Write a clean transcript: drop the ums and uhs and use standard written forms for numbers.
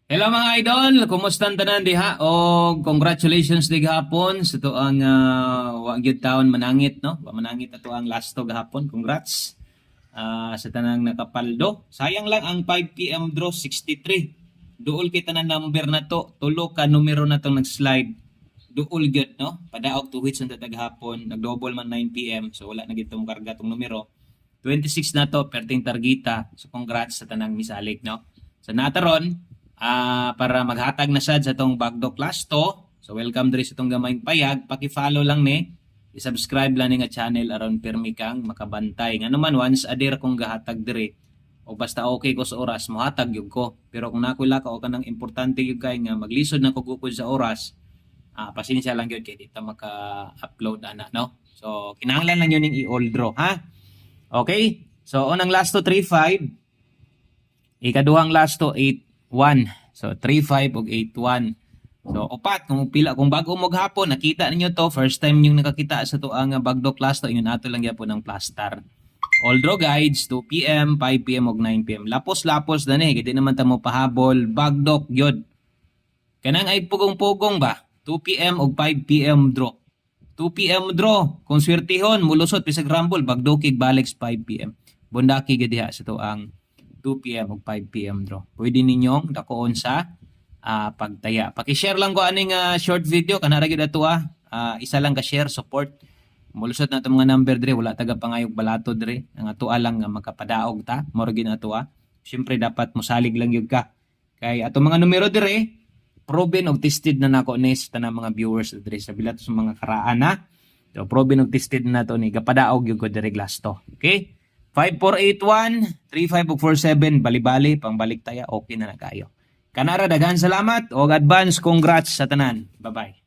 Hello mga idol, kumusta ang tanan diha? O congratulations di gahapon sa to ang wa gyud taon manangit no? Wa manangit ato ang last to gahapon. Congrats sa tanang nakapaldo. Sayang lang ang 5 PM draw 63. Duol kita na number na to. Tulo ka numero na tong nag-slide. Duol gyud no? Padaog to hits sa gahapon. Nag-double man 9 PM so wala na gyud tong karga tong numero. 26 na to perting targeta. So congrats sa tanang misalig no? Sa nataron para maghatag na sad sa tong Bagdo Class to. So welcome diri sa tong gamayng payag. Paki-follow lang ni, i-subscribe lang ni nga channel aron permi kang makabantay. Nga naman once adir kong gahatag diri o basta okay ko sa oras mohatag gyud ko. Pero kung nakula ka o kanang importante gyud kay nga maglisod na ko gukod sa oras, pasensya lang gyud kay di ta maka-upload ana no. So kinahanglan lang yun ning i-all draw ha. Okay? So unang last to 3-5. Ikaduhang last to 8-1. So 3-5 ug 8-1. So upat kung pila kung bago mo gahapon nakita ninyo to first time yung nakakita sa to ang Bagdo Class to ingon ato lang gyapon ng Plastar. All draw guides 2 PM, 5 PM ug 9 PM. Lapos-lapos na ni kay di naman ta mo pahabol Bagdok gyud. Kanang ay pugong-pugong ba 2 PM ug 5 PM draw. 2 PM draw kung swertihon mulusot bisag rumble Bagdokig balik 5 PM. Bundaki gyud diha sa to ang 2 PM ug 5 PM draw. Pwede ninyong dakoon sa pagtaya. Paki-share lang ko aning short video kanara gyud ato isa lang ka share support. Mulusot na itong mga number dire wala taga pangayog balato dire. Ang ato lang nga magkapadaog ta. Moro gyud ato Syempre dapat mosalig lang gyud ka. Kay ato mga numero dire proven og tested na nako ni sa tanang mga viewers dire sa bilat sa mga karaan na. So proven og tested na to ni gapadaog gyud ko dire glass to. Okay? 5481, 35 ug 47 bali-bali pangbalik taya okay na kayo. Kanara daghan salamat og advance congrats sa tanan. Bye-bye.